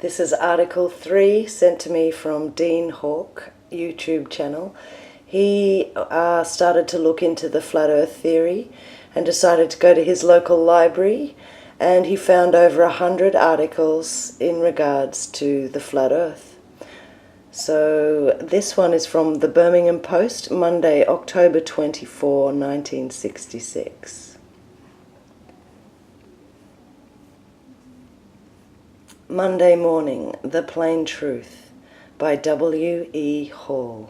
This is Article 3 sent to me from Dean Hawke YouTube channel. He started to look into the flat earth theory and decided to go to his local library, and he found over 100 articles in regards to the flat earth. So this one is from the Birmingham Post, Monday, October 24, 1966. Monday Morning, The Plain Truth, by W.E. Hall.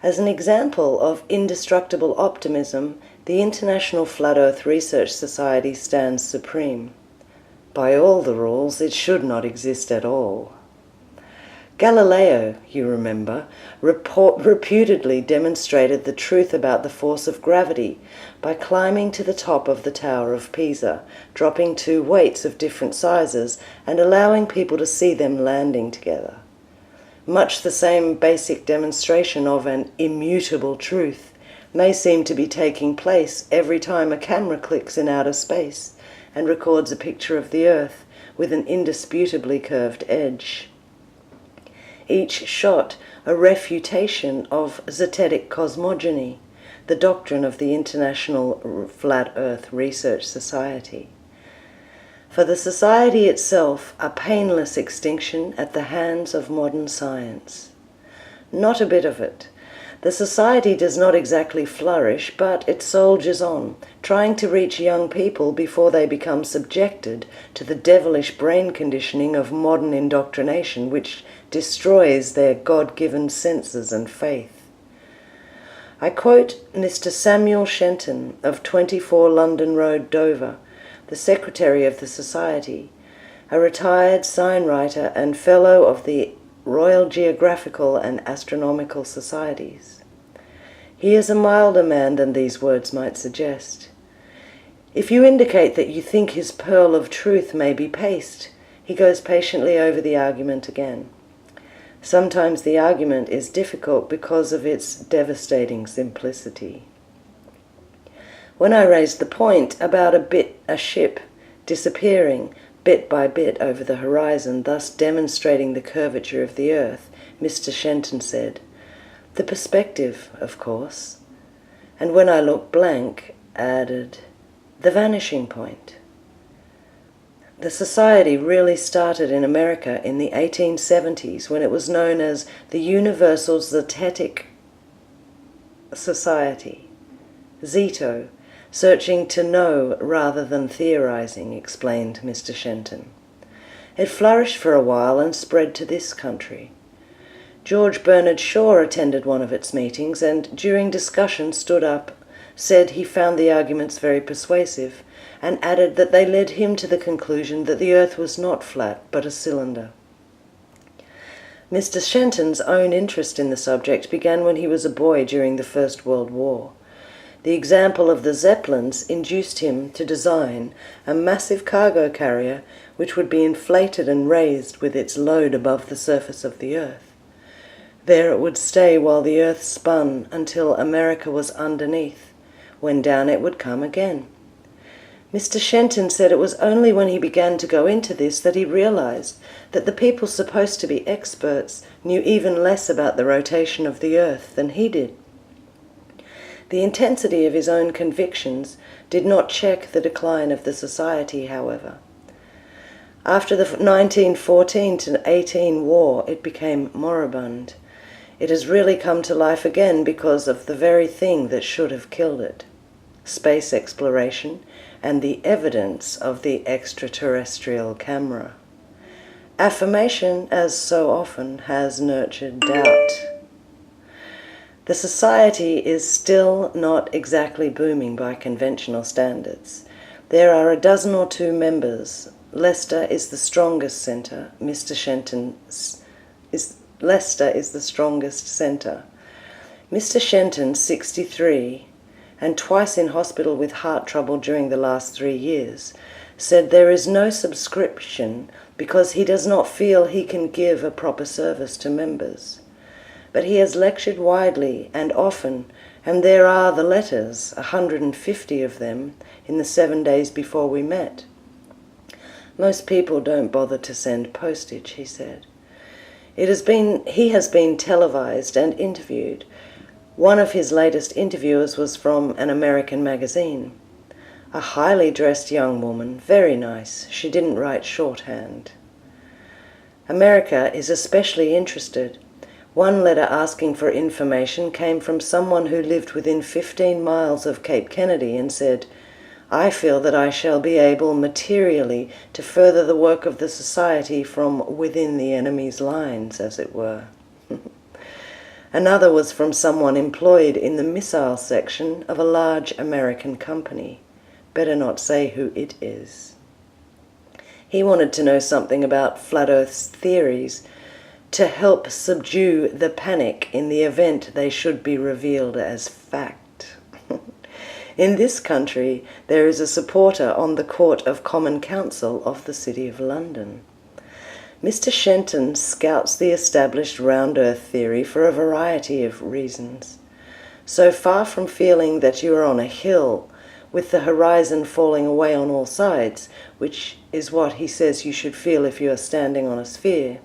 As an example of indestructible optimism, the International Flat Earth Research Society stands supreme. By all the rules, it should not exist at all. Galileo, you remember, reputedly demonstrated the truth about the force of gravity by climbing to the top of the Tower of Pisa, dropping two weights of different sizes and allowing people to see them landing together. Much the same basic demonstration of an immutable truth may seem to be taking place every time a camera clicks in outer space and records a picture of the Earth with an indisputably curved edge. Each shot a refutation of zetetic cosmogony, the doctrine of the International Flat Earth Research Society. For the society itself, a painless extinction at the hands of modern science. Not a bit of it. The society does not exactly flourish, but it soldiers on, trying to reach young people before they become subjected to the devilish brain conditioning of modern indoctrination, which destroys their God-given senses and faith. I quote Mr. Samuel Shenton of 24 London Road, Dover, the secretary of the society, a retired signwriter and fellow of the Royal Geographical and Astronomical Societies. He is a milder man than these words might suggest. If you indicate that you think his pearl of truth may be paste, he goes patiently over the argument again. Sometimes the argument is difficult because of its devastating simplicity. When I raised the point about a ship disappearing bit by bit over the horizon, thus demonstrating the curvature of the Earth, Mr. Shenton said, "The perspective, of course," and when I looked blank, added, "The vanishing point." The society really started in America in the 1870s when it was known as the Universal Zetetic Society, ZETO, searching to know rather than theorizing, explained Mr. Shenton. It flourished for a while and spread to this country. George Bernard Shaw attended one of its meetings and, during discussion, stood up, said he found the arguments very persuasive, and added that they led him to the conclusion that the Earth was not flat, but a cylinder. Mr. Shenton's own interest in the subject began when he was a boy during the First World War. The example of the Zeppelins induced him to design a massive cargo carrier which would be inflated and raised with its load above the surface of the Earth. There it would stay while the Earth spun until America was underneath, when down it would come again. Mr. Shenton said it was only when he began to go into this that he realized that the people supposed to be experts knew even less about the rotation of the Earth than he did. The intensity of his own convictions did not check the decline of the society, however. After the 1914-18 war, it became moribund. It has really come to life again because of the very thing that should have killed it: space exploration and the evidence of the extraterrestrial camera. Affirmation, as so often, has nurtured doubt. The society is still not exactly booming by conventional standards. There are a dozen or two members. Leicester is the strongest centre. Leicester is the strongest centre. Mr. Shenton, 63, and twice in hospital with heart trouble during the last 3 years, said there is no subscription because he does not feel he can give a proper service to members. But he has lectured widely and often, and there are the letters, 150 of them, in the 7 days before we met. Most people don't bother to send postage, he said. He has been televised and interviewed. One of his latest interviewers was from an American magazine. A highly dressed young woman, very nice. She didn't write shorthand. America is especially interested. One letter asking for information came from someone who lived within 15 miles of Cape Kennedy and said, "I feel that I shall be able materially to further the work of the Society from within the enemy's lines, as it were." Another was from someone employed in the missile section of a large American company. Better not say who it is. He wanted to know something about Flat Earth's theories to help subdue the panic in the event they should be revealed as fact. In this country, there is a supporter on the Court of Common Council of the City of London. Mr. Shenton scouts the established round earth theory for a variety of reasons. So far from feeling that you are on a hill with the horizon falling away on all sides, which is what he says you should feel if you are standing on a sphere,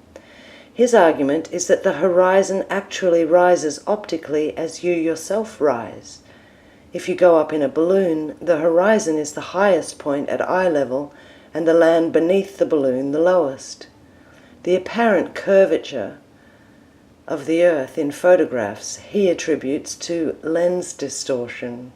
his argument is that the horizon actually rises optically as you yourself rise. If you go up in a balloon, the horizon is the highest point at eye level and the land beneath the balloon the lowest. The apparent curvature of the Earth in photographs he attributes to lens distortion.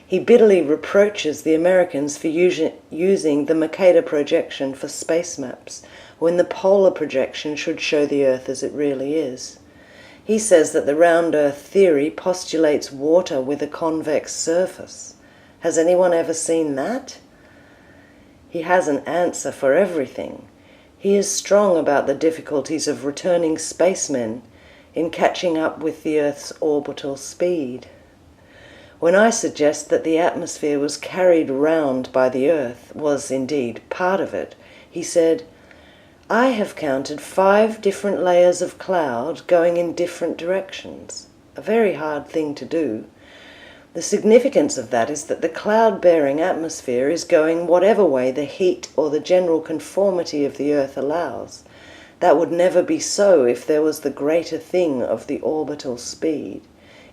He bitterly reproaches the Americans for using the Mercator projection for space maps, when the polar projection should show the Earth as it really is. He says that the round Earth theory postulates water with a convex surface. Has anyone ever seen that? He has an answer for everything. He is strong about the difficulties of returning spacemen in catching up with the Earth's orbital speed. When I suggest that the atmosphere was carried round by the Earth, was indeed part of it, he said, "I have counted 5 different layers of cloud going in different directions." A very hard thing to do. The significance of that is that the cloud-bearing atmosphere is going whatever way the heat or the general conformity of the Earth allows. That would never be so if there was the greater thing of the orbital speed.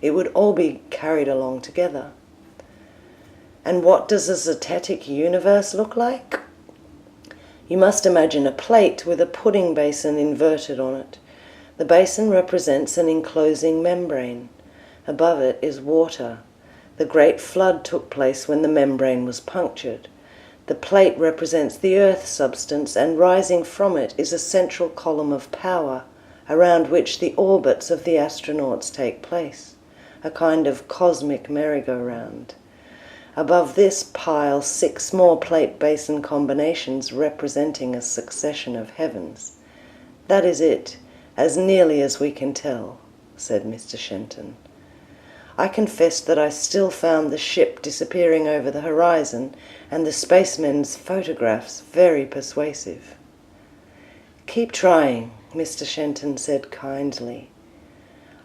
It would all be carried along together. And what does a zetetic universe look like? You must imagine a plate with a pudding basin inverted on it. The basin represents an enclosing membrane. Above it is water. The great flood took place when the membrane was punctured. The plate represents the earth substance, and rising from it is a central column of power, around which the orbits of the astronauts take place, a kind of cosmic merry-go-round. Above this pile 6 more plate-basin combinations representing a succession of heavens. That is it, as nearly as we can tell, said Mr. Shenton. I confessed that I still found the ship disappearing over the horizon and the spacemen's photographs very persuasive. "Keep trying," Mr. Shenton said kindly.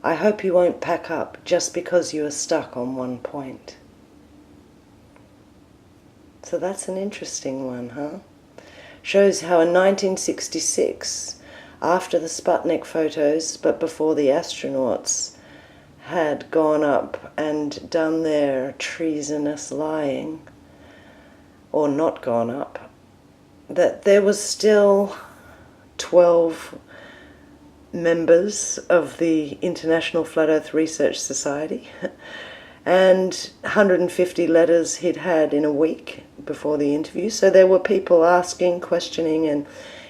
"I hope you won't pack up just because you are stuck on one point." So that's an interesting one, huh? Shows how in 1966, after the Sputnik photos, but before the astronauts had gone up and done their treasonous lying, or not gone up, that there was still 12 members of the International Flat Earth Research Society and 150 letters he'd had in a week before the interview. So there were people asking, questioning, and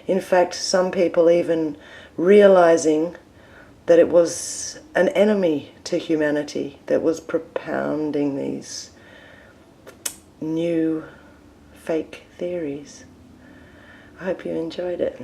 in fact some people even realizing that it was an enemy to humanity that was propounding these new fake theories. I hope you enjoyed it.